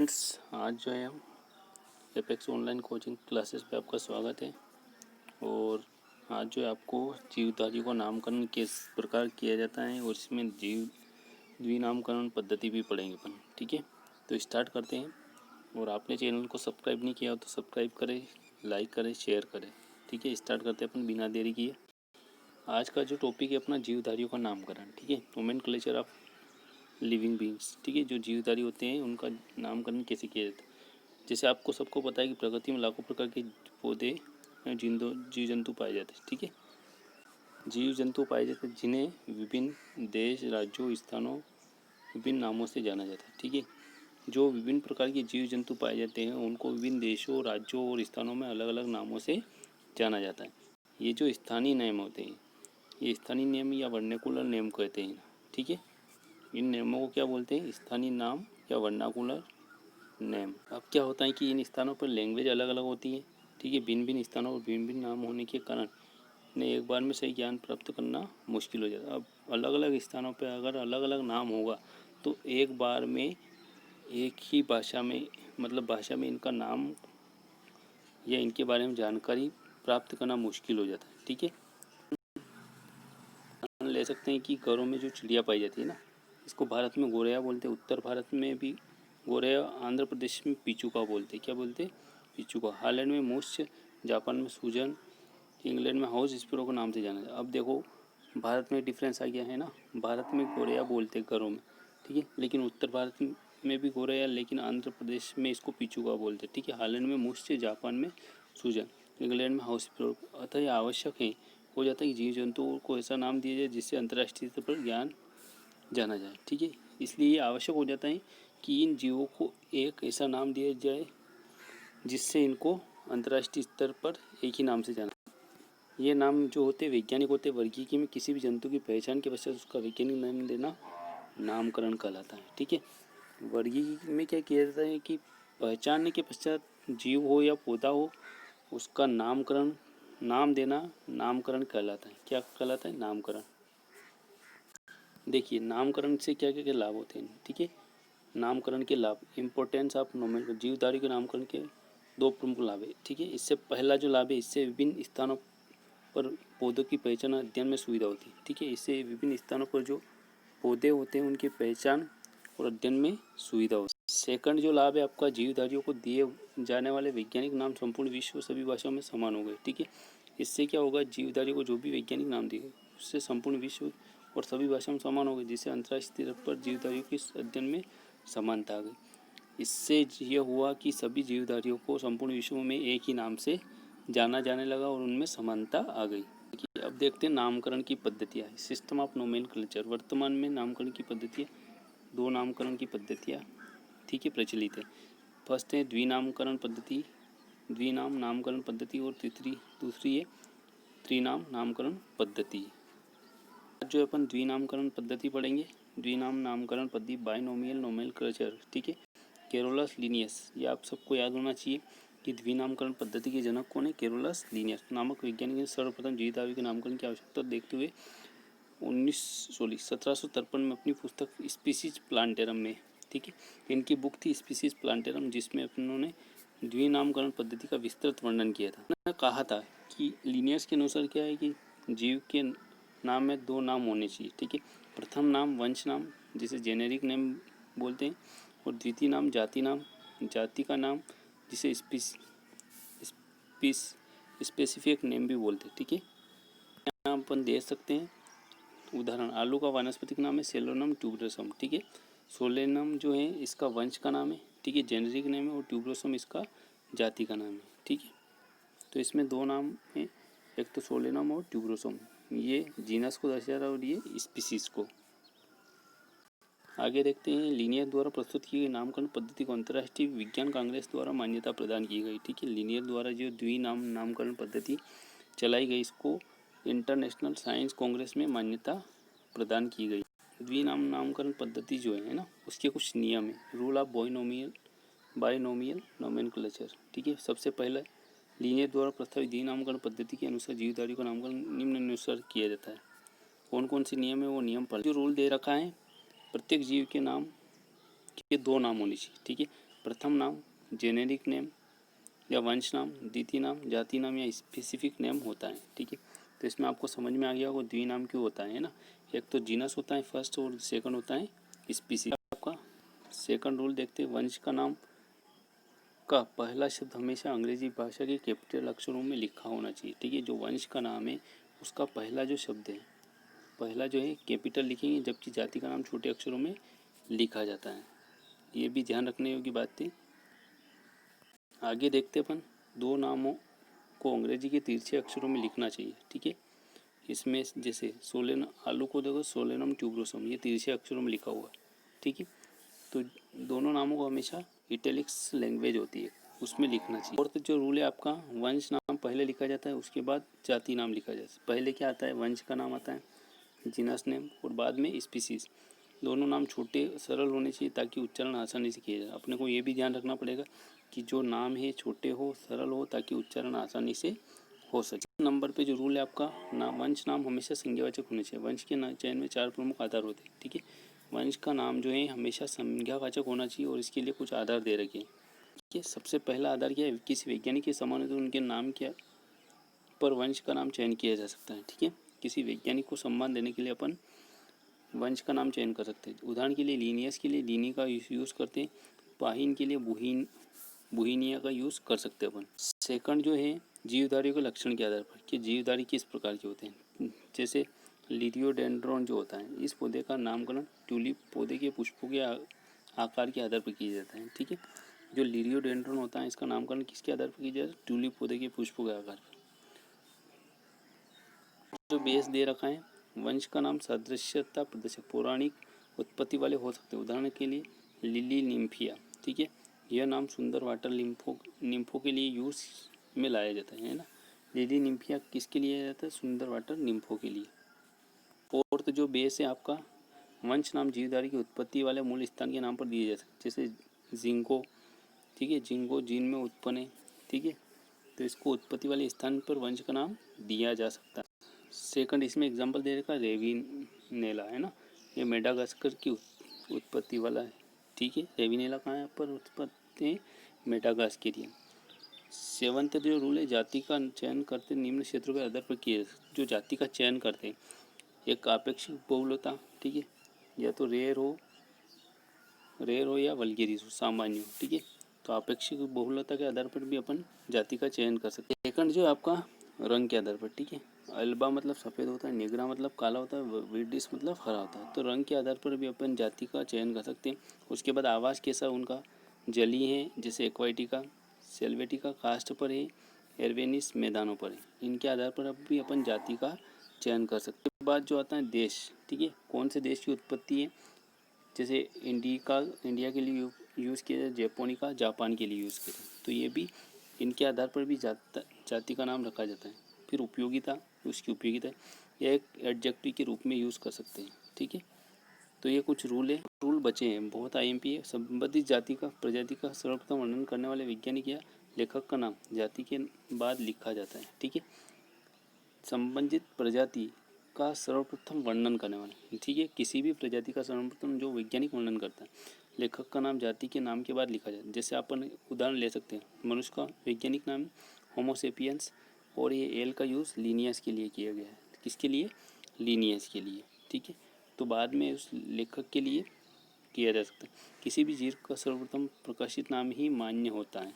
Friends, आज जो है हम एपेक्स ऑनलाइन कोचिंग क्लासेस पे आपका स्वागत है। और आज जो है आपको जीवधारियों का नामकरण किस प्रकार किया जाता है और इसमें द्विनामकरण पद्धति भी पढ़ेंगे अपन। ठीक है, तो स्टार्ट करते हैं। और आपने चैनल को सब्सक्राइब नहीं किया हो तो सब्सक्राइब करें, लाइक करें, शेयर करें। ठीक है, स्टार्ट करते हैं अपन बिना देरी किए। आज का जो टॉपिक है अपना जीवधारियों का नामकरण। ठीक है, नोमेनक्लेचर ऑफ लिविंग बींग्स। ठीक है, जो जीवधारी होते हैं उनका नामकरण कैसे किया जाता है। जैसे आपको सबको पता है कि प्रकृति में लाखों प्रकार के पौधे जीव जंतु पाए जाते हैं। ठीक है, जीव जंतु पाए जाते हैं जिन्हें विभिन्न देश, राज्यों, स्थानों, विभिन्न नामों से जाना जाता है। ठीक है, जो विभिन्न प्रकार के जीव जंतु पाए जाते हैं उनको विभिन्न देशों, राज्यों और स्थानों में अलग अलग नामों से जाना जाता है। ये जो स्थानीय नियम होते हैं, ये स्थानीय नियम या वर्नाकुलर नियम कहते हैं। ठीक है, इन नियमों को क्या बोलते हैं? स्थानीय नाम या वर्नाकुलर नेम। अब क्या होता है कि इन स्थानों पर लैंग्वेज अलग अलग होती है। ठीक है, भिन्न भिन्न स्थानों पर भिन्न भिन्न नाम होने के कारण इन्हें एक बार में सही ज्ञान प्राप्त करना मुश्किल हो जाता है। अब अलग अलग स्थानों पर अगर अलग अलग नाम होगा तो एक बार में एक ही भाषा में भाषा में इनका नाम या इनके बारे में जानकारी प्राप्त करना मुश्किल हो जाता है। ठीक है, ले सकते हैं कि घरों में जो चिड़िया पाई जाती है ना, इसको भारत में गोरैया बोलते हैं, उत्तर भारत में भी गोरैया, आंध्र प्रदेश में पिचुका बोलते हैं। क्या बोलते हैं? पिचुका। हालैंड में मूस, जापान में सूजन, इंग्लैंड में हाउस स्पैरो के नाम से जाना जाता है। अब देखो भारत में डिफरेंस आ गया है ना, भारत में गोरैया बोलते हैं घरों में। ठीक है, लेकिन उत्तर भारत में भी गोरैया, लेकिन आंध्र प्रदेश में इसको पिचुका बोलते हैं। ठीक है, हालैंड में मूस, जापान में सूजन, इंग्लैंड में हाउस स्पैरो। अतः यह आवश्यक है हो जाता है कि जीव जंतुओं को ऐसा नाम दिया जाए जिससे अंतर्राष्ट्रीय स्तर पर ज्ञान जाना जाए। ठीक है, इसलिए ये आवश्यक हो जाता है कि इन जीवों को एक ऐसा नाम दिया जाए जिससे इनको अंतर्राष्ट्रीय स्तर पर एक ही नाम से जाना। ये नाम जो होते हैं वैज्ञानिक होते हैं। वर्गीकी में किसी भी जंतु की पहचान के पश्चात उसका वैज्ञानिक नाम देना नामकरण कहलाता है। ठीक है, वर्गीकी में क्या किया जाता है कि पहचानने के पश्चात जीव हो या पौधा हो उसका नामकरण, नाम देना नामकरण कहलाता है। क्या कहलाता है? नामकरण। देखिए नामकरण से क्या क्या लाभ होते हैं। ठीक है, नामकरण के लाभ, इम्पोर्टेंस ऑफ नोमेनक्लेचर। जीवधारी के नामकरण के दो प्रमुख लाभ है। ठीक है, इससे पहला जो लाभ है, इससे विभिन्न स्थानों पर पौधों की पहचान अध्ययन में सुविधा होती है। ठीक है, इससे विभिन्न स्थानों पर जो पौधे होते हैं उनकी पहचान और अध्ययन में सुविधा होती है। सेकंड जो लाभ है आपका, जीवधारियों को दिए जाने वाले वैज्ञानिक नाम संपूर्ण विश्व सभी भाषाओं में समान हो गए। ठीक है, इससे क्या होगा, जीवधारियों को जो भी वैज्ञानिक नाम दिए उससे संपूर्ण विश्व और सभी भाषाओं में समान हो गए, जिससे अंतर्राष्ट्रीय स्तर पर जीवधारियों के अध्ययन में समानता आ गई। इससे यह हुआ कि सभी जीवधारियों को संपूर्ण विश्व में एक ही नाम से जाना जाने लगा और उनमें समानता आ गई। अब देखते हैं नामकरण की पद्धतियाँ। System of nomenclature. वर्तमान में नामकरण की पद्धतियाँ, दो नामकरण की पद्धतियाँ ठीक है प्रचलित है। फर्स्ट है द्विनामकरण पद्धति, द्विनाम नामकरण पद्धति, और दूसरी है त्रिनाम नामकरण पद्धति। आज जो अपन द्विनामकरण पद्धति पढ़ेंगे, द्विनाम नामकरण पद्धति, बाइनोमियल नोमेनक्लेचर। ठीक है, कैरोलस लिनियस। ये आप सबको याद होना चाहिए कि द्विनामकरण पद्धति के जनक कौन है? कैरोलस लिनियस नामक वैज्ञानिक ने सर्वप्रथम जीवधारियों के नामकरण की आवश्यकता देखते हुए 1753 में अपनी पुस्तक स्पीसीज प्लांटेरम में, ठीक है, इनकी बुक थी स्पीसीज प्लांटेरम, जिसमें उन्होंने द्विनामकरण पद्धति का विस्तृत वर्णन किया था। उन्होंने कहा था कि लिनियस के अनुसार क्या है कि जीव के नाम में दो नाम होने चाहिए। ठीक है, प्रथम नाम वंश नाम जिसे जेनेरिक नेम बोलते हैं, और द्वितीय नाम जाति नाम, जाति का नाम जिसे स्पेसिफिक नेम भी बोलते हैं। ठीक है, यहाँ अपन देख सकते हैं उदाहरण, आलू का वानस्पतिक नाम है सेलोनम ट्यूबरोसम। ठीक है, सोलेनम जो है इसका वंश का नाम है। ठीक है, जेनेरिक नेम है, और ट्यूबरोसम इसका जाति का नाम है। ठीक है, तो इसमें दो नाम हैं, एक तो सोलेनम और ट्यूबरोसम, ये जीनस को दर्शा रहा है और ये स्पीसीज को। आगे देखते हैं, लीनियर द्वारा प्रस्तुत की गई नामकरण पद्धति को अंतर्राष्ट्रीय विज्ञान कांग्रेस द्वारा मान्यता प्रदान की गई। ठीक है, लीनियर द्वारा जो नामकरण पद्धति चलाई गई, इसको इंटरनेशनल साइंस कांग्रेस में मान्यता प्रदान की गई। नामकरण पद्धति जो है ना, उसके कुछ नियम है। Rule of binomial nomenclature. ठीक है, सबसे पहले लीनियर द्वारा प्रस्तावित नामकरण पद्धति के अनुसार जीवधारियों का नामकरण निम्नानुसार किया जाता है। कौन कौन से नियम है वो नियम पर जो रूल दे रखा है, प्रत्येक जीव के नाम के दो नाम होने चाहिए। ठीक है, प्रथम नाम, जेनेरिक नेम या वंश नाम, द्वितीय नाम, जाति नाम या स्पेसिफिक नेम होता है। ठीक है, तो इसमें आपको समझ में आ गया होगा द्विनाम क्यों होता है ना। एक तो जीनस होता है फर्स्ट और सेकंड होता है स्पीसीज। आपका सेकंड रूल देखते हैं, वंश का नाम का पहला शब्द हमेशा अंग्रेजी भाषा के कैपिटल अक्षरों में लिखा होना चाहिए। ठीक है, जो वंश का नाम है उसका पहला जो शब्द है, पहला जो है कैपिटल लिखेंगे, जबकि जाति का नाम छोटे अक्षरों में लिखा जाता है। ये भी ध्यान रखने योग्य बात थी। आगे देखते अपन, दो नामों को अंग्रेजी के तिरछे अक्षरों में लिखना चाहिए। ठीक है, इसमें जैसे सोलेन, आलू को देखो सोलेनम ट्यूबरोसम, ये तिरछे अक्षरों में लिखा हुआ है। ठीक है, तो दोनों नामों को हमेशा इटैलिक्स लैंग्वेज होती है उसमें लिखना चाहिए। और तो जो रूल है आपका, वंश नाम पहले लिखा जाता है, उसके बाद जाति नाम लिखा जाता है। पहले क्या आता है, वंश का नाम आता है, जीनस नेम, और बाद में स्पीसीज। दोनों नाम छोटे सरल होने चाहिए ताकि उच्चारण आसानी से किया जाए। अपने को ये भी ध्यान रखना पड़ेगा कि जो नाम है छोटे हो, सरल हो, ताकि उच्चारण आसानी से हो सके। नंबर पे जो रूल है आपका, वंश नाम हमेशा संज्ञावाचक होने चाहिए। वंश के चयन में 4 प्रमुख आधार होते हैं। ठीक है, वंश का नाम जो है हमेशा संज्ञावाचक होना चाहिए और इसके लिए कुछ आधार दे रखे हैं। ठीक है, सबसे पहला आधार क्या है, किसी वैज्ञानिक के समान तो उनके नाम क्या पर वंश का नाम चयन किया जा सकता है। ठीक है, किसी वैज्ञानिक को सम्मान देने के लिए अपन वंश का नाम चयन कर सकते हैं। उदाहरण के लिए लीनियस के लिए लीनी का यूज़ करते हैं, पाहीन के लिए बुहीनिया का यूज़ कर सकते हैं अपन। सेकंड जो है, जीवधारियों के लक्षण के आधार पर कि जीवधारी किस प्रकार के होते हैं। जैसे लिरियोडेंड्रॉन जो होता है, इस पौधे का नामकरण ट्यूलिप पौधे के पुष्पों के आकार के आधार पर किया जाता है। ठीक है, जो लिरियोडेंड्रॉन होता है इसका नामकरण किसके आधार पर किया जाता है, ट्यूलिप पौधे के पुष्पों के आकार पर। जो बेस दे रखा है, वंश का नाम सदृश्यता प्रदर्शक पौराणिक उत्पत्ति वाले हो सकते हैं। उदाहरण के लिए लिली निम्फिया। ठीक है, यह नाम सुंदर वाटर निम्फो के लिए यूज में लाया जाता है ना। लिली निम्फिया किसके लिए जाता है, सुंदर वाटर निम्फो के लिए। फोर्थ जो बेस है आपका, वंश नाम जीवधारी की उत्पत्ति वाले मूल स्थान के नाम पर दिए जा सकते, जैसे जिंको। ठीक है, जिंको जीन में उत्पन्न है। ठीक है, तो इसको उत्पत्ति वाले स्थान पर वंश का नाम दिया जा सकता है। सेकंड इसमें एग्जांपल दे रखा रेविनेला है ना, ये मेडागास्कर की उत्पत्ति वाला है। ठीक है, रेविनेला कहाँ है पर उत्पत्ति मेडागास्करियन। सेवंथ जो रूल है, जाति का चयन करते निम्न क्षेत्रों के आधार पर किए। जो जाति का चयन करते, एक आपेक्षिक बहुलता। ठीक है, या तो रेयर हो या वल्गेरिस हो, सामान्य हो। ठीक है, तो आपेक्षिक बहुलता के आधार पर भी अपन जाति का चयन कर सकते हैं। सेकंड जो आपका रंग के आधार पर। ठीक है, अल्बा मतलब सफ़ेद होता है, नेग्रा मतलब काला होता है, विडिस मतलब हरा होता है। तो रंग के आधार पर भी अपन जाति का चयन कर सकते हैं। उसके बाद आवास कैसा उनका, जली है जैसे एक्वाइटिका, सेल्वेटिका कास्ट पर है, एर्वेनिस मैदानों पर है। इनके आधार पर भी अपन जाति का चयन कर सकते हैं। बाद जो आता है देश। ठीक है, कौन से देश की उत्पत्ति है, जैसे इंडिया के लिए यूज़ किया जाए, जैपोनिका जापान के लिए यूज़ किया जाए। तो ये भी इनके आधार पर भी जाति का नाम रखा जाता है। फिर उपयोगिता, उसकी उपयोगिता या एक एडजेक्टिव के रूप में यूज़ कर सकते हैं। ठीक है, तो ये कुछ रूल बचे हैं, बहुत आईएमपी है। संबंधित जाति का प्रजाति का सर्वप्रथम वर्णन करने वाले वैज्ञानिक या लेखक का नाम जाति के बाद लिखा जाता है। ठीक है, संबंधित प्रजाति का सर्वप्रथम वर्णन करने वाला। ठीक है, किसी भी प्रजाति का सर्वप्रथम जो वैज्ञानिक वर्णन करता है, लेखक का नाम जाति के नाम के बाद लिखा जाता है। जैसे अपन उदाहरण ले सकते हैं, मनुष्य का वैज्ञानिक नाम होमोसेपियंस, और ये एल का यूज़ लीनियस के लिए किया गया है। किसके लिए, लीनियस के लिए। ठीक है, तो बाद में उस लेखक के लिए किया जा सकता है। किसी भी जीव का सर्वप्रथम प्रकाशित नाम ही मान्य होता है।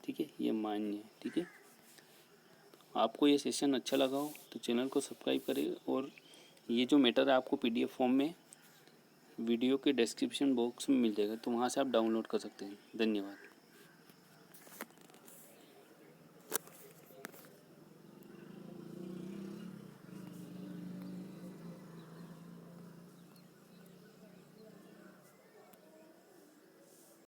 ठीक है, ये मान्य है। ठीक है, आपको ये सेशन अच्छा लगा हो तो चैनल को सब्सक्राइब करें, और ये जो मैटर है आपको PDF फॉर्म में वीडियो के डिस्क्रिप्शन बॉक्स में मिल जाएगा, तो वहाँ से आप डाउनलोड कर सकते हैं। धन्यवाद।